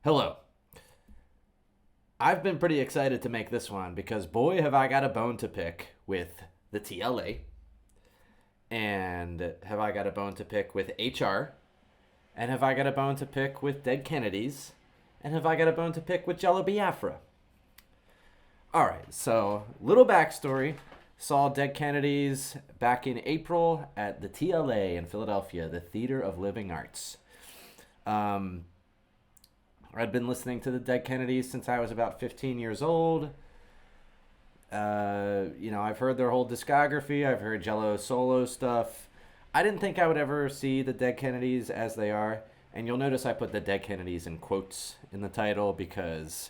Hello. I've been pretty excited to make this one because boy have I got a bone to pick with the TLA, and have I got a bone to pick with HR, and have I got a bone to pick with Dead Kennedys, and have I got a bone to pick with Jello Biafra. Alright, so little backstory. Saw Dead Kennedys back in April at the TLA in Philadelphia, the Theater of Living Arts. Um, I'd been listening to the Dead Kennedys since I was about 15 years old. I've heard their whole discography. I've heard Jello solo stuff. I didn't think I would ever see the Dead Kennedys as they are. And you'll notice I put the Dead Kennedys in quotes in the title because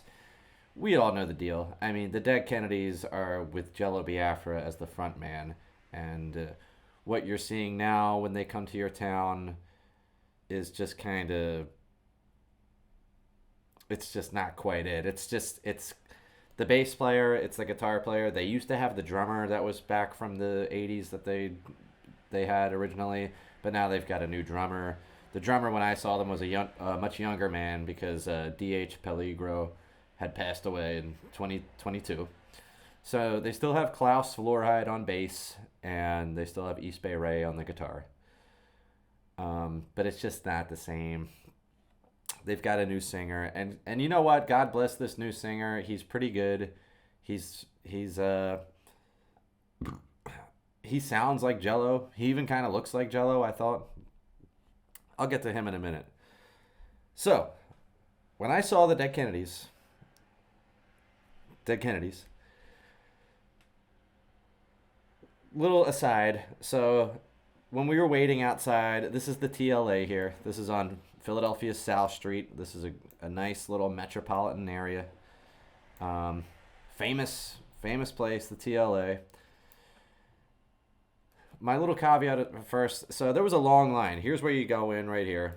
we all know the deal. I mean, the Dead Kennedys are with Jello Biafra as the front man. And what you're seeing now when they come to your town is just kind of, it's just not quite it. It's the bass player, it's the guitar player. They used to have the drummer that was back from the 80s that they had originally, but now they've got a new drummer. The drummer when I saw them was a much younger man because D.H. Peligro had passed away in 2022. So they still have Klaus Florheid on bass, and they still have East Bay Ray on the guitar. But it's just not the same. They've got a new singer, and you know what? God bless this new singer. He's pretty good. He's he sounds like Jello. He even kind of looks like Jello, I thought. I'll get to him in a minute. So, when I saw the Dead Kennedys, little aside. So, when we were waiting outside, this is the TLA here. This is on Philadelphia's South Street. This is a nice little metropolitan area. Famous place, the TLA. My little caveat at first. So there was a long line. Here's where you go in right here.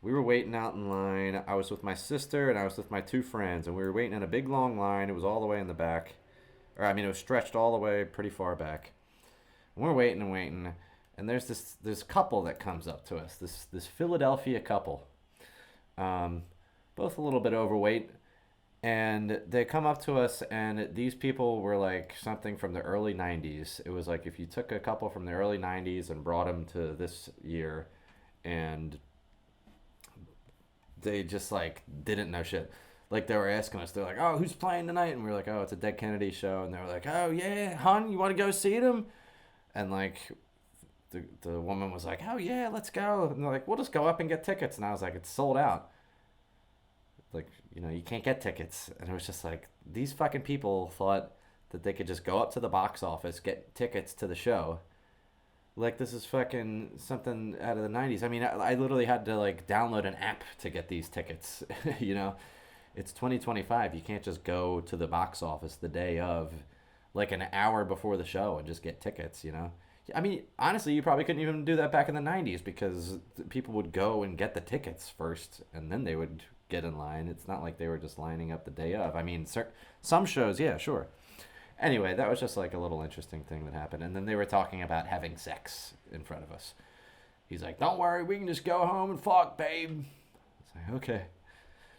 We were waiting out in line. I was with my sister and I was with my two friends, and we were waiting in a big long line. It was all the way in the back. It was stretched all the way pretty far back. And we're waiting and waiting. And there's this couple that comes up to us, this Philadelphia couple, both a little bit overweight, and they come up to us, and these people were like something from the early 90s. It was like if you took a couple from the early 90s and brought them to this year, and they just like didn't know shit. Like they were asking us, they're like, "Oh, who's playing tonight?" And we were like, "Oh, it's a Dead Kennedy show." And they were like, "Oh yeah, hon, you want to go see them?" And like the woman was like, "Oh yeah, let's go." And they're like, "We'll just go up and get tickets." And I was like, "It's sold out. Like, you can't get tickets." And it was just like, these fucking people thought that they could just go up to the box office, get tickets to the show. Like this is fucking something out of the 90s. I mean, I literally had to like download an app to get these tickets. It's 2025. You can't just go to the box office the day of, like an hour before the show and just get tickets. I mean, honestly, you probably couldn't even do that back in the 90s because people would go and get the tickets first and then they would get in line. It's not like they were just lining up the day of. I mean, some shows, yeah, sure. Anyway, that was just like a little interesting thing that happened. And then they were talking about having sex in front of us. He's like, "Don't worry, we can just go home and fuck, babe." It's like, okay.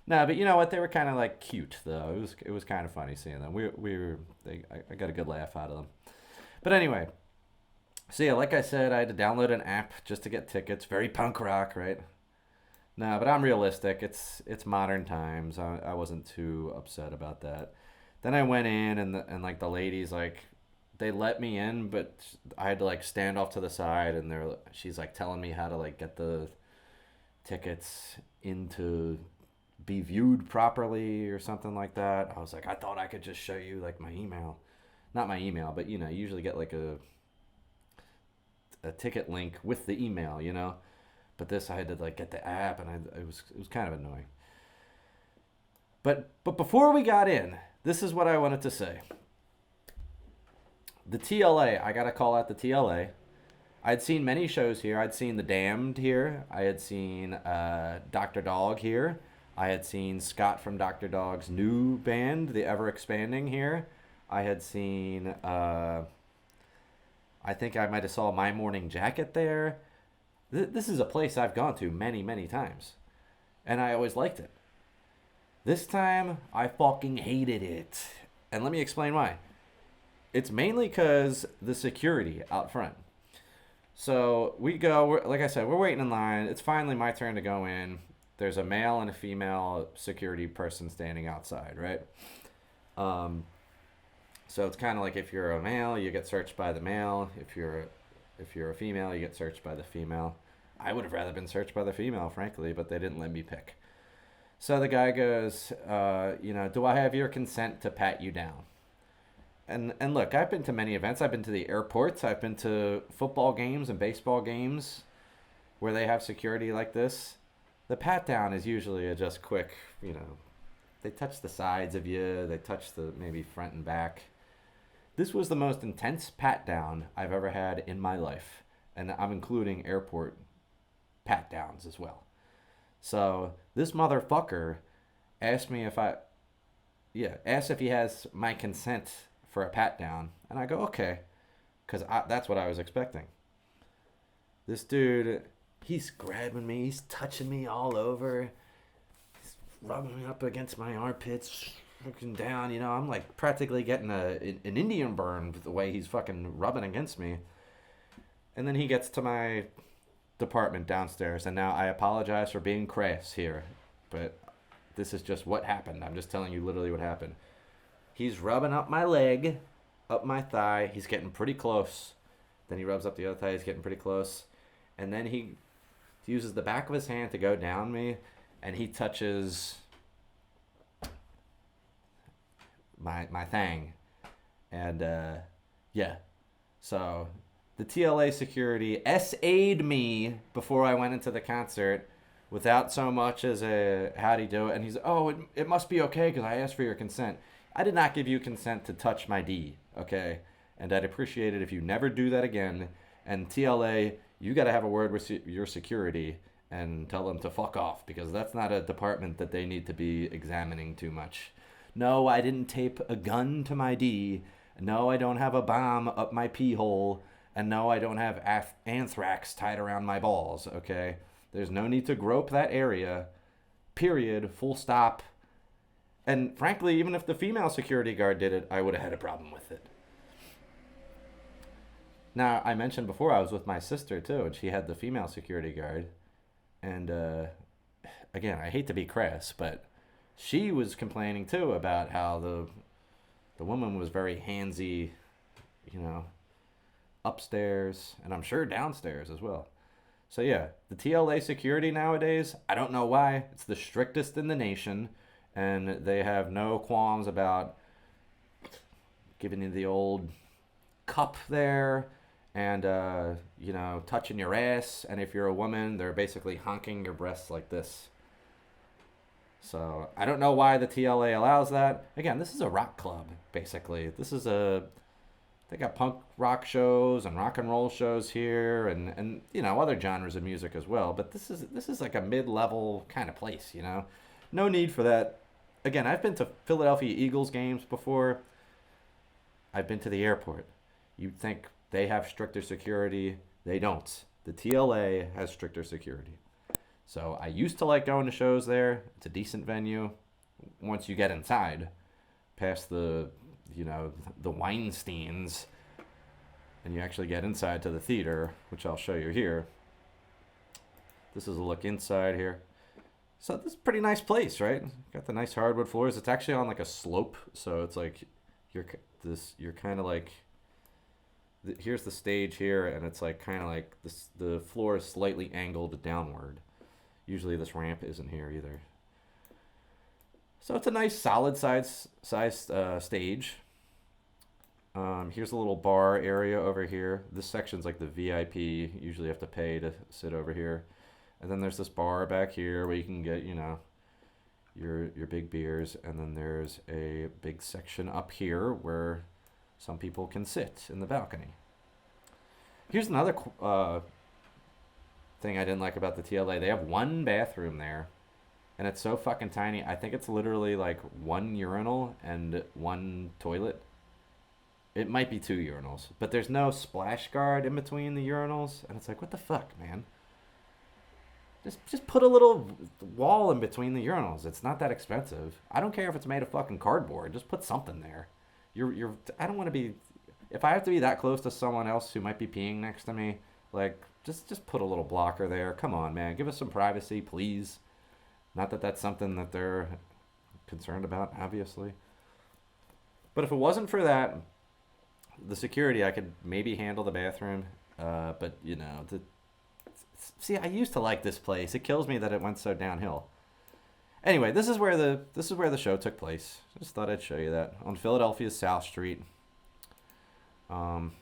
No, but you know what? They were kind of like cute though. It was kind of funny seeing them. I got a good laugh out of them. But anyway, so yeah, like I said, I had to download an app just to get tickets. Very punk rock, right? No, but I'm realistic. It's modern times. I wasn't too upset about that. Then I went in and like the ladies like they let me in, but I had to like stand off to the side, and she's like telling me how to like get the tickets into be viewed properly or something like that. I was like, I thought I could just show you like my email, not my email, but you usually get like a ticket link with the email. But this I had to like get the app, and it was kind of annoying. But before we got in, this is what I wanted to say. The TLA, I gotta call out the TLA. I'd seen many shows here. I'd seen The Damned here. I had seen Dr. Dog here. I had seen Scott from Dr. Dog's new band, the Ever Expanding, here. I had seen, I think I might have saw My Morning Jacket there. This is a place I've gone to many, many times. And I always liked it. This time, I fucking hated it. And let me explain why. It's mainly because the security out front. So we go, like I said, we're waiting in line. It's finally my turn to go in. There's a male and a female security person standing outside, right? Um, so it's kind of like if you're a male, you get searched by the male. If you're a female, you get searched by the female. I would have rather been searched by the female, frankly, but they didn't let me pick. So the guy goes, do I have your consent to pat you down? And look, I've been to many events. I've been to the airports. I've been to football games and baseball games where they have security like this. The pat down is usually a just quick, they touch the sides of you, they touch the maybe front and back. This was the most intense pat down I've ever had in my life, and I'm including airport pat downs as well. So this motherfucker asked me asked if he has my consent for a pat down, and I go okay, because that's what I was expecting. This dude, he's grabbing me, he's touching me all over, he's rubbing me up against my armpits, looking down. I'm like practically getting an Indian burn the way he's fucking rubbing against me. And then he gets to my department downstairs, and now I apologize for being crass here, but this is just what happened. I'm just telling you literally what happened. He's rubbing up my leg, up my thigh. He's getting pretty close. Then he rubs up the other thigh. He's getting pretty close. And then he uses the back of his hand to go down me, and he touches my thing. And, yeah. So the TLA security SA'd me before I went into the concert without so much as a how'd he do it. And he's, it must be okay because I asked for your consent. I did not give you consent to touch my D, okay? And I'd appreciate it if you never do that again. And TLA, you got to have a word with your security and tell them to fuck off, because that's not a department that they need to be examining too much. No, I didn't tape a gun to my D. No, I don't have a bomb up my pee hole. And no, I don't have anthrax tied around my balls, okay? There's no need to grope that area. Period. Full stop. And frankly, even if the female security guard did it, I would have had a problem with it. Now, I mentioned before I was with my sister too, and she had the female security guard. And again, I hate to be crass, but she was complaining too about how the woman was very handsy, upstairs, and I'm sure downstairs as well. So yeah, the TLA security nowadays, I don't know why, it's the strictest in the nation. And they have no qualms about giving you the old cup there and, touching your ass. And if you're a woman, they're basically honking your breasts like this. So I don't know why the TLA allows that. Again, this is a rock club, basically. They got punk rock shows and rock and roll shows here and other genres of music as well. But this is like a mid-level kind of place, No need for that. Again, I've been to Philadelphia Eagles games before. I've been to the airport. You'd think they have stricter security. They don't. The TLA has stricter security. So I used to like going to shows there. It's a decent venue. Once you get inside, past the Weinsteins, and you actually get inside to the theater, which I'll show you here. This is a look inside here. So this is a pretty nice place, right? Got the nice hardwood floors. It's actually on like a slope, so it's like you're kind of like here's the stage here, and it's like kind of like this. The floor is slightly angled downward. Usually this ramp isn't here either. So it's a nice solid sized stage. Here's a little bar area over here. This section's like the VIP. You usually have to pay to sit over here. And then there's this bar back here where you can get, your big beers. And then there's a big section up here where some people can sit in the balcony. Here's another thing I didn't like about the TLA. They have one bathroom there, and it's so fucking tiny. I think it's literally like one urinal and one toilet. It might be two urinals, but there's no splash guard in between the urinals. And it's like, what the fuck, man? Just put a little wall in between the urinals. It's not that expensive. I don't care if it's made of fucking cardboard. Just put something there. You're. I don't want to be. If I have to be that close to someone else who might be peeing next to me, like just put a little blocker there. Come on, man. Give us some privacy, please. Not that that's something that they're concerned about, obviously. But if it wasn't for that, the security, I could maybe handle the bathroom. But you know, see, I used to like this place. It kills me that it went so downhill. Anyway, this is where the show took place. Just thought I'd show you that on Philadelphia's South Street. One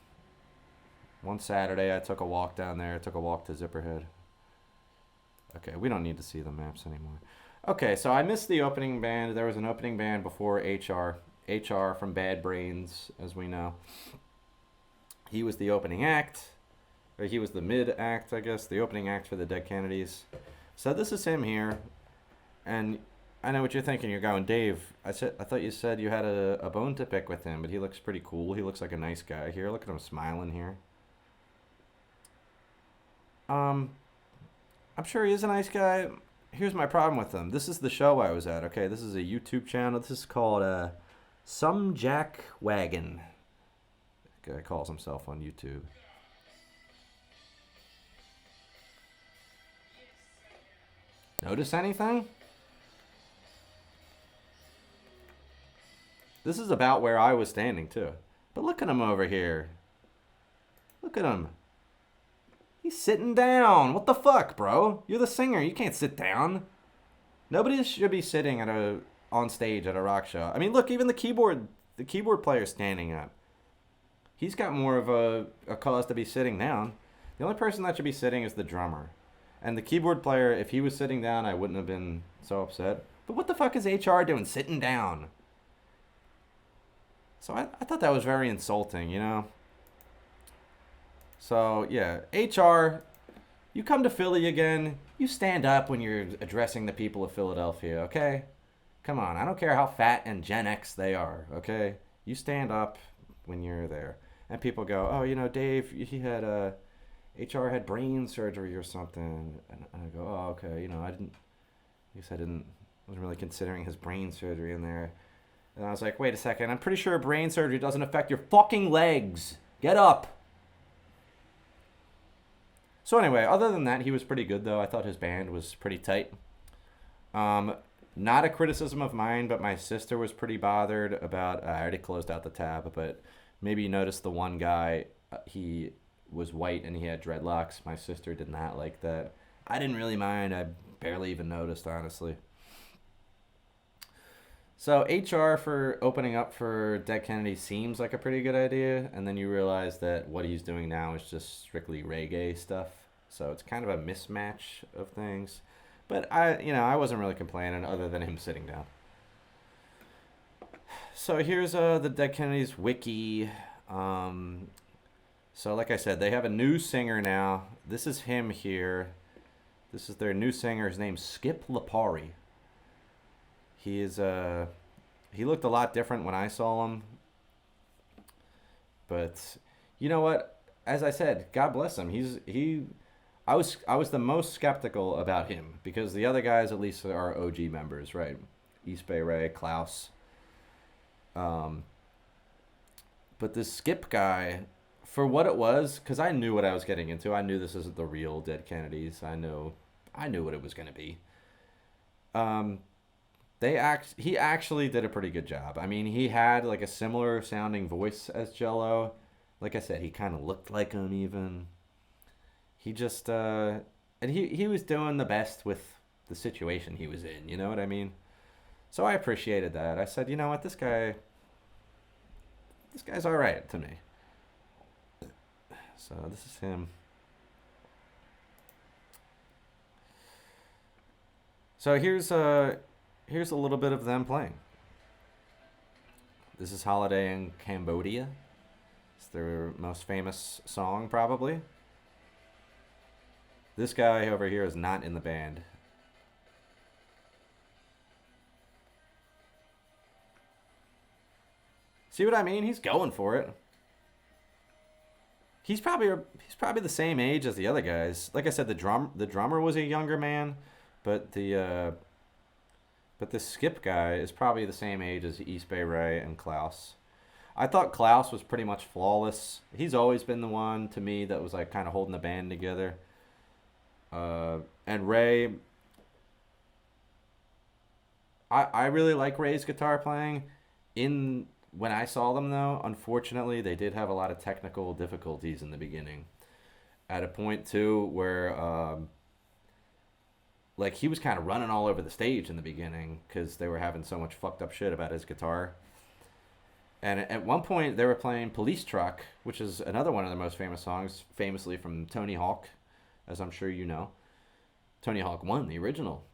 Saturday, I took a walk down there. I took a walk to Zipperhead. Okay, we don't need to see the maps anymore. Okay, so I missed the opening band. There was an opening band before HR. HR from Bad Brains, as we know. He was the opening act. Or he was the mid-act, I guess. The opening act for the Dead Kennedys. So this is him here. And I know what you're thinking. You're going, Dave, I thought you said you had a bone to pick with him, but he looks pretty cool. He looks like a nice guy here. Look at him smiling here. I'm sure he is a nice guy. Here's my problem with him. This is the show I was at, okay? This is a YouTube channel. This is called Some Jack Wagon. Guy calls himself on YouTube. Notice anything? This is about where I was standing too. But look at him over here. Look at him. He's sitting down. What the fuck, bro? You're the singer. You can't sit down. Nobody should be sitting on stage at a rock show. I mean, look, even the keyboard player's standing up. He's got more of a cause to be sitting down. The only person that should be sitting is the drummer. And the keyboard player, if he was sitting down, I wouldn't have been so upset. But what the fuck is HR doing sitting down? So I thought that was very insulting, you know? So, yeah, HR, you come to Philly again, you stand up when you're addressing the people of Philadelphia, okay? Come on, I don't care how fat and Gen X they are, okay? You stand up when you're there. And people go, oh, you know, Dave, he had HR had brain surgery or something. And I go, oh, okay, you know, I wasn't really considering his brain surgery in there. And I was like, wait a second, I'm pretty sure brain surgery doesn't affect your fucking legs. Get up. So anyway, other than that, he was pretty good, though. I thought his band was pretty tight. Not a criticism of mine, but my sister was pretty bothered about... I already closed out the tab, but maybe you noticed the one guy, he was white and he had dreadlocks. My sister did not like that. I didn't really mind. I barely even noticed, honestly. So HR for opening up for Dead Kennedy seems like a pretty good idea, and then you realize that what he's doing now is just strictly reggae stuff. So it's kind of a mismatch of things. But I wasn't really complaining other than him sitting down. So here's the Dead Kennedys wiki. So like I said, they have a new singer now. This is him here. This is their new singer. His name's Skip Lipari. He looked a lot different when I saw him. But you know what? As I said, God bless him. I was the most skeptical about him because the other guys at least are OG members, right? East Bay Ray, Klaus. But this Skip guy, for what it was, because I knew what I was getting into. I knew this isn't the real Dead Kennedys. I knew what it was going to be. He actually did a pretty good job. I mean, he had like a similar sounding voice as Jello. Like I said, he kind of looked like him even. He just and he was doing the best with the situation he was in, you know what I mean? So I appreciated that. I said, you know what, this guy's all right to me. So this is him. So here's a little bit of them playing. This is Holiday in Cambodia. It's their most famous song, probably. This guy over here is not in the band. See what I mean? He's going for it. he's probably the same age as the other guys. Like I said, the drummer was a younger man, but the skip guy is probably the same age as East Bay Ray and Klaus. I thought Klaus was pretty much flawless. He's always been the one to me that was like kind of holding the band together. And Ray, I really like Ray's guitar playing. In When I saw them though, unfortunately, they did have a lot of technical difficulties in the beginning. At a point too where like he was kind of running all over the stage in the beginning because they were having so much fucked up shit about his guitar. And at one point they were playing Police Truck, which is another one of their most famous songs, famously from Tony Hawk, as I'm sure you know. Tony Hawk 1, the original.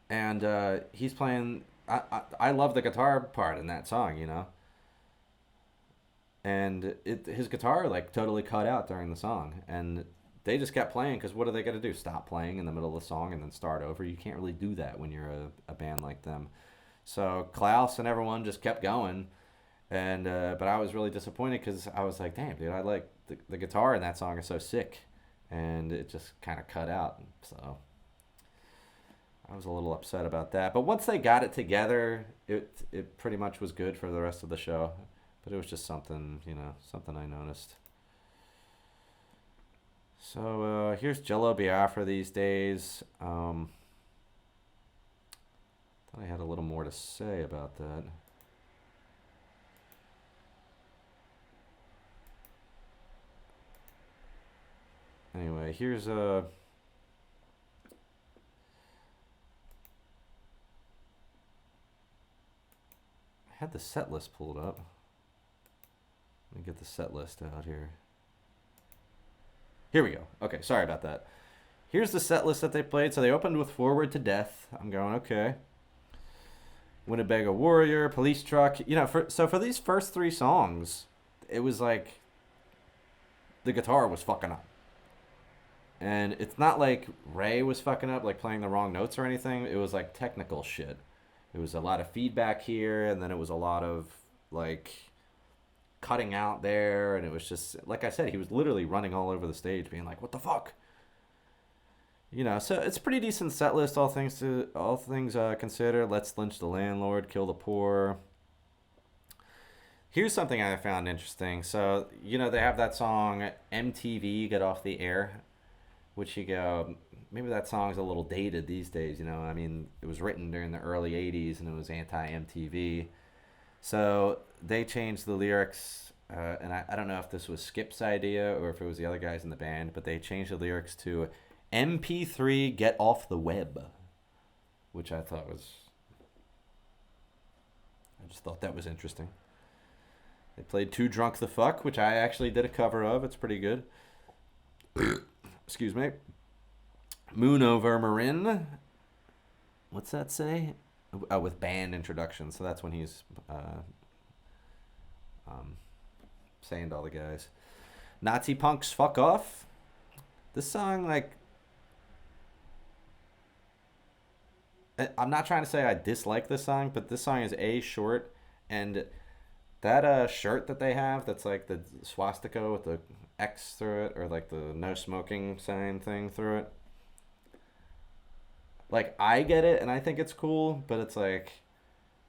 And he's playing. I love the guitar part in that song, you know. And his guitar like totally cut out during the song, and they just kept playing because what are they gonna do? Stop playing in the middle of the song and then start over? You can't really do that when you're a band like them. So Klaus and everyone just kept going, and but I was really disappointed because I was like, damn, dude, I like the guitar in that song is so sick, and it just kind of cut out. So I was a little upset about that. But once they got it together, it pretty much was good for the rest of the show. But it was just something, you know, something I noticed. So here's Jello Biafra these days. Thought I had a little more to say about that. Anyway, here's a. I had the set list pulled up. Let me get the set list out here. Here we go. Okay, sorry about that. Here's the set list that they played. So they opened with Forward to Death. I'm going, okay. Winnebago Warrior, Police Truck. You know, for these first three songs, it was like the guitar was fucking up. And it's not like Ray was fucking up, like playing the wrong notes or anything. It was like technical shit. It was a lot of feedback here, and then it was a lot of like cutting out there, and it was just like I said, he was literally running all over the stage being like, what the fuck, you know. So it's a pretty decent set list, all things considered. Let's Lynch the Landlord, Kill the Poor. Here's something I found interesting. So you know, they have that song MTV Get Off the Air, which you go, maybe that song's a little dated these days, you know. I mean, it was written during the early 80s and it was anti-MTV. So they changed the lyrics, and I don't know if this was Skip's idea or if it was the other guys in the band, but they changed the lyrics to MP3 Get Off the Web, which I just thought that was interesting. They played Too Drunk the Fuck, which I actually did a cover of. It's pretty good. Excuse me. Moon Over Marin. What's that say? Oh, with band introduction. So that's when he's saying to all the guys, Nazi Punks Fuck Off. This song, like, I'm not trying to say I dislike this song, but this song is short, and that shirt that they have that's like the swastika with the X through it, or like the no smoking sign thing through it. Like, I get it and I think it's cool, but it's like,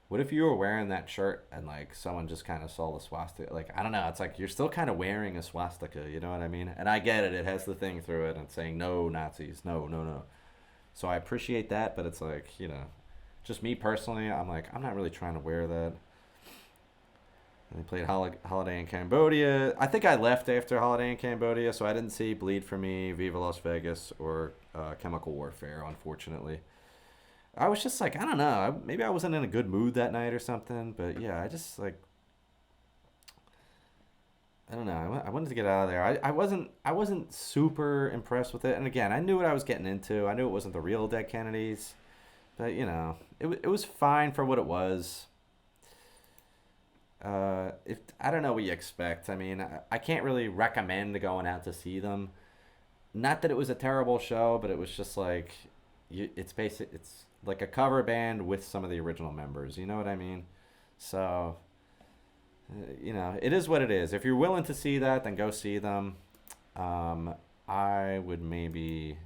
what if you were wearing that shirt and like someone just kind of saw the swastika? Like, I don't know, it's like you're still kind of wearing a swastika, you know what I mean? And I get it, it has the thing through it and saying no Nazis, no, no, no. So I appreciate that, but it's like, you know, just me personally, I'm like, I'm not really trying to wear that. And they played Holiday in Cambodia. I think I left after Holiday in Cambodia, so I didn't see Bleed for Me, Viva Las Vegas, or Chemical Warfare, unfortunately. I was just like, I don't know. Maybe I wasn't in a good mood that night or something, but yeah, I just like, I don't know. I wanted to get out of there. I wasn't super impressed with it. And again, I knew what I was getting into. I knew it wasn't the real Dead Kennedys, but you know, it was fine for what it was. If I don't know what you expect. I mean, I can't really recommend going out to see them. Not that it was a terrible show, but it was just like, it's like a cover band with some of the original members. You know what I mean? So You know, it is what it is. If you're willing to see that, then go see them. I would maybe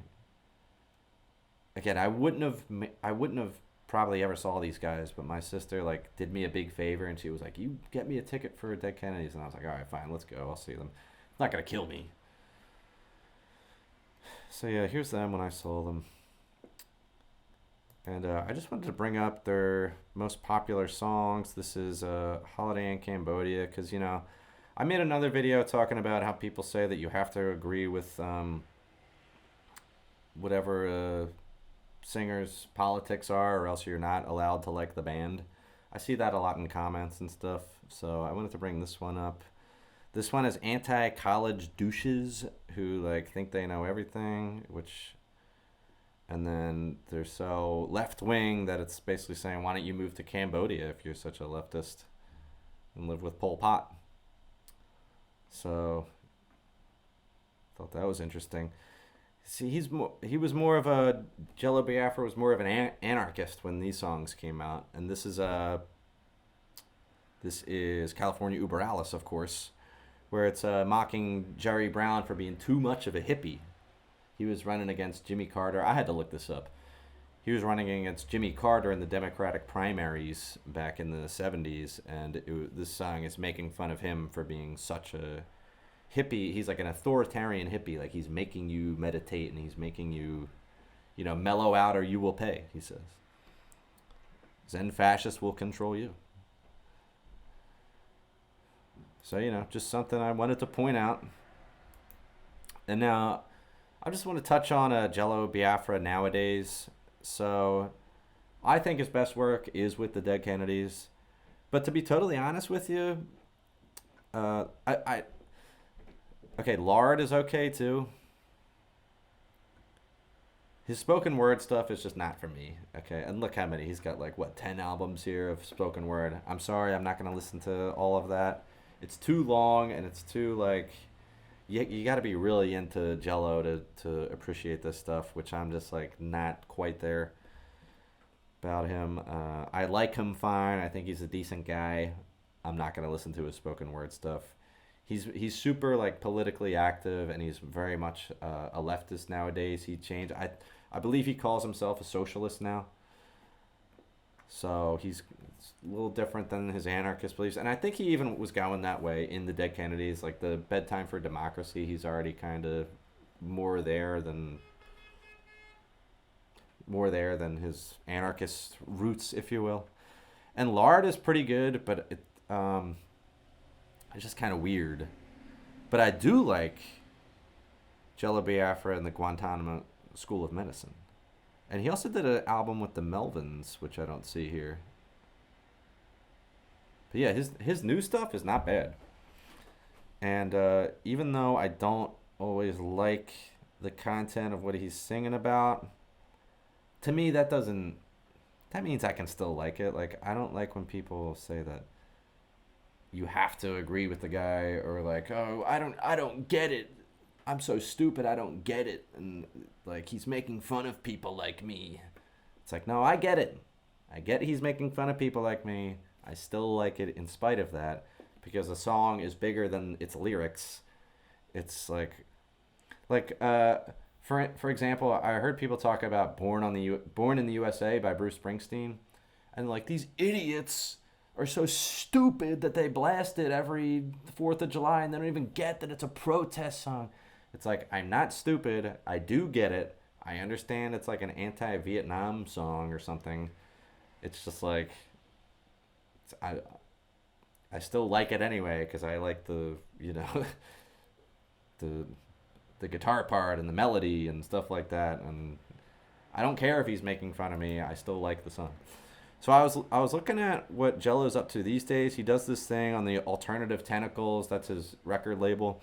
again, I wouldn't have probably ever saw these guys, but my sister like did me a big favor and she was like, "You get me a ticket for Dead Kennedys," and I was like, "All right, fine, let's go. I'll see them. Not gonna kill me." So yeah, here's them when I saw them, and I just wanted to bring up their most popular songs. This is "Holiday in Cambodia" because you know I made another video talking about how people say that you have to agree with whatever singer's politics are, or else you're not allowed to like the band. I see that a lot in comments and stuff, so I wanted to bring this one up. This one is anti-college douches who like think they know everything, which, and then they're so left-wing that it's basically saying, why don't you move to Cambodia if you're such a leftist and live with Pol Pot? So, thought that was interesting. See, he was more of a Jello Biafra was more of an anarchist when these songs came out, and this is California Uber Alice, of course, where it's mocking Jerry Brown for being too much of a hippie. He was running against Jimmy Carter. I had to look this up. He was running against Jimmy Carter in the Democratic primaries back in the 70s, and this song is making fun of him for being such a hippie. He's like an authoritarian hippie. Like he's making you meditate and he's making you, you know, mellow out or you will pay, he says. Zen fascists will control you. So, you know, just something I wanted to point out. And now I just want to touch on Jello Biafra nowadays. So I think his best work is with the Dead Kennedys. But to be totally honest with you, okay, Lard is okay too. His spoken word stuff is just not for me. Okay, and look how many. He's got like, what, 10 albums here of spoken word. I'm sorry, I'm not going to listen to all of that. It's too long and it's too like, you got to be really into Jello to appreciate this stuff, which I'm just like not quite there about him. I like him fine. I think he's a decent guy. I'm not going to listen to his spoken word stuff. He's super like politically active and he's very much a leftist nowadays. He changed. I believe he calls himself a socialist now. So he's a little different than his anarchist beliefs. And I think he even was going that way in the Dead Kennedys. Like the Bedtime for Democracy, he's already kind of more there than his anarchist roots, if you will. And Lard is pretty good, but it's just kind of weird. But I do like Jello Biafra and the Guantanamo School of Medicine. And he also did an album with the Melvins, which I don't see here. But yeah, his new stuff is not bad. And even though I don't always like the content of what he's singing about, to me that means I can still like it. Like I don't like when people say that you have to agree with the guy, or like, oh, I don't get it. I'm so stupid, I don't get it. And like he's making fun of people like me. It's like, no, I get it. I get he's making fun of people like me. I still like it in spite of that, because the song is bigger than its lyrics. It's like for example, I heard people talk about Born in the USA by Bruce Springsteen, and like these idiots are so stupid that they blast it every 4th of July and they don't even get that it's a protest song. It's like, I'm not stupid. I do get it. I understand it's like an anti-Vietnam song or something. It's just like, I still like it anyway because I like the, you know, the guitar part and the melody and stuff like that. And I don't care if he's making fun of me. I still like the song. So I was looking at what Jello's up to these days. He does this thing on the Alternative Tentacles. That's his record label.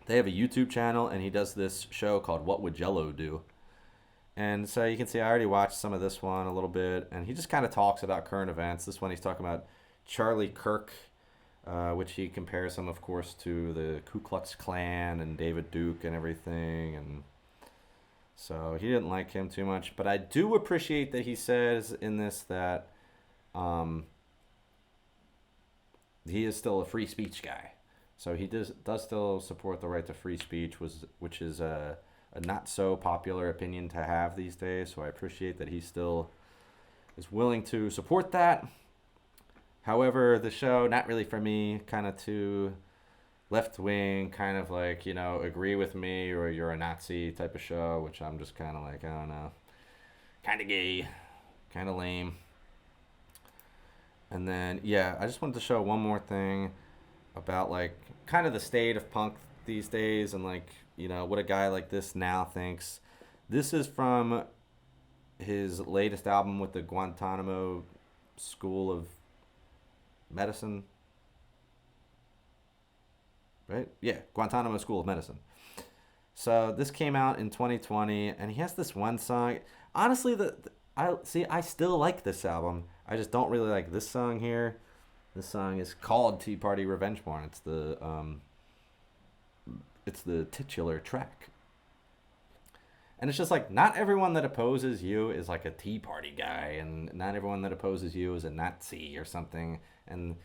They have a YouTube channel, and he does this show called What Would Jello Do? And so you can see I already watched some of this one a little bit, and he just kind of talks about current events. This one he's talking about Charlie Kirk, which he compares him, of course, to the Ku Klux Klan and David Duke and everything. And so he didn't like him too much. But I do appreciate that he says in this that he is still a free speech guy. So he does still support the right to free speech, which is a not so popular opinion to have these days. So I appreciate that he still is willing to support that. However, the show, not really for me, kind of too left wing, kind of like, agree with me or you're a Nazi type of show, which I'm just kind of like, I don't know, kind of gay, kind of lame. And then, yeah, I just wanted to show one more thing about like kind of the state of punk these days and like, what a guy like this now thinks. This is from his latest album with the Guantanamo School of Medicine. Right? Yeah, Guantanamo School of Medicine. So this came out in 2020 and he has this one song. Honestly, I still like this album. I just don't really like this song here. This song is called Tea Party Revenge Porn. It's the titular track. And it's just like, not everyone that opposes you is like a Tea Party guy, and not everyone that opposes you is a Nazi or something. And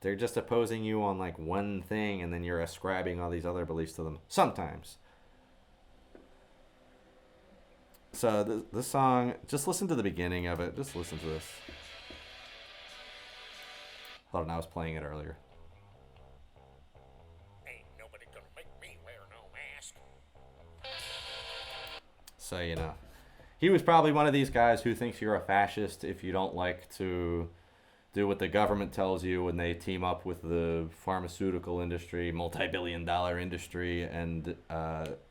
they're just opposing you on like one thing, and then you're ascribing all these other beliefs to them. Sometimes. So this song, just listen to the beginning of it. Just listen to this. Hold on, I was playing it earlier. Ain't nobody gonna make me wear no mask. So, he was probably one of these guys who thinks you're a fascist if you don't like to do what the government tells you when they team up with the pharmaceutical industry, multi-billion-dollar industry, and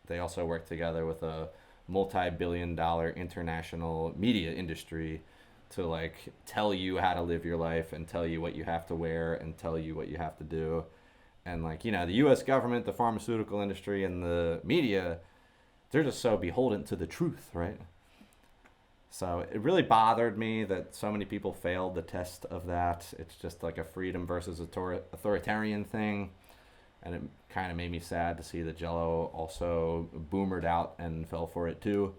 they also work together with a multi-billion-dollar international media industry to like tell you how to live your life and tell you what you have to wear and tell you what you have to do. And like, the US government, the pharmaceutical industry, and the media, they're just so beholden to the truth, right? So it really bothered me that so many people failed the test of that. It's just like a freedom versus authoritarian thing. And it kind of made me sad to see that Jello also boomered out and fell for it too.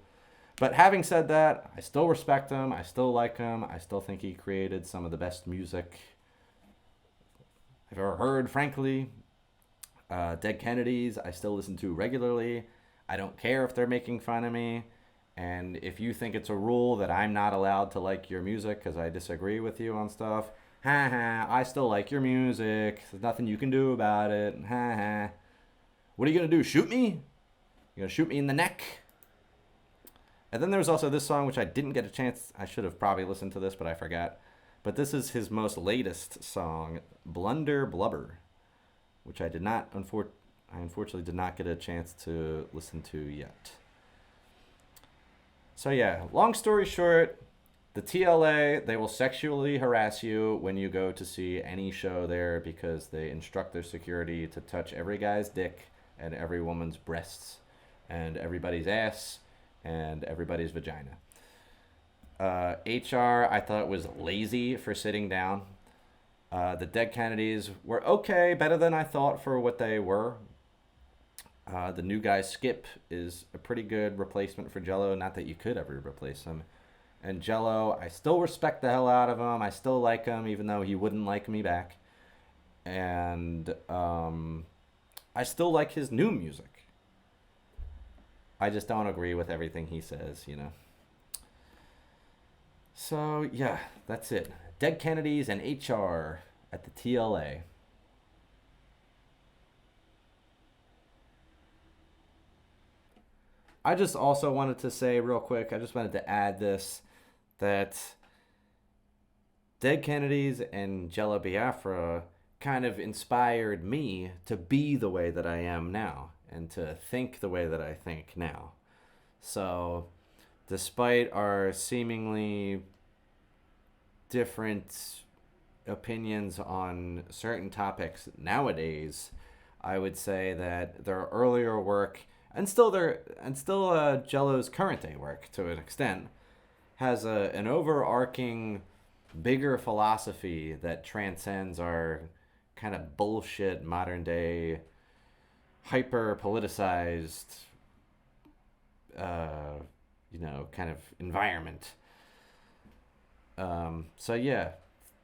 But having said that, I still respect him. I still like him. I still think he created some of the best music I've ever heard, frankly. Dead Kennedys, I still listen to regularly. I don't care if they're making fun of me. And if you think it's a rule that I'm not allowed to like your music because I disagree with you on stuff, I still like your music. There's nothing you can do about it. What are you going to do? Shoot me? You're going to shoot me in the neck? And then there was also this song, which I didn't get a chance. I should have probably listened to this, but I forgot. But this is his most latest song, Blunder Blubber, which I unfortunately did not get a chance to listen to yet. So yeah, long story short, the TLA, they will sexually harass you when you go to see any show there because they instruct their security to touch every guy's dick and every woman's breasts and everybody's ass and everybody's vagina. HR, I thought was lazy for sitting down. The Dead Kennedys were okay, better than I thought for what they were. The new guy, Skip, is a pretty good replacement for Jello. Not that you could ever replace him. And Jello, I still respect the hell out of him. I still like him, even though he wouldn't like me back. And I still like his new music. I just don't agree with everything he says, So, yeah, that's it. Dead Kennedys and HR at the TLA. I just also wanted to say real quick, I just wanted to add this, that Dead Kennedys and Jello Biafra kind of inspired me to be the way that I am now and to think the way that I think now. So, despite our seemingly different opinions on certain topics nowadays, I would say that their earlier work and still Jello's current day work to an extent has an overarching bigger philosophy that transcends our kind of bullshit modern day hyper politicized kind of environment. So yeah,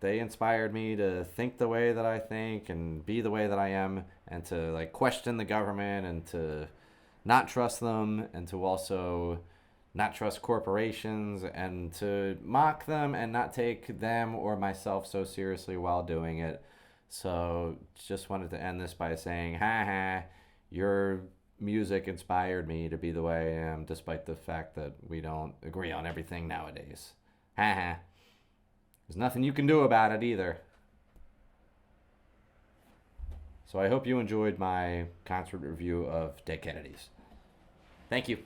they inspired me to think the way that I think and be the way that I am, and to like question the government and to not trust them, and to also not trust corporations, and to mock them and not take them or myself so seriously while doing it. So just wanted to end this by saying, ha ha, your music inspired me to be the way I am, despite the fact that we don't agree on everything nowadays. Ha ha. There's nothing you can do about it either. So I hope you enjoyed my concert review of Dead Kennedys. Thank you.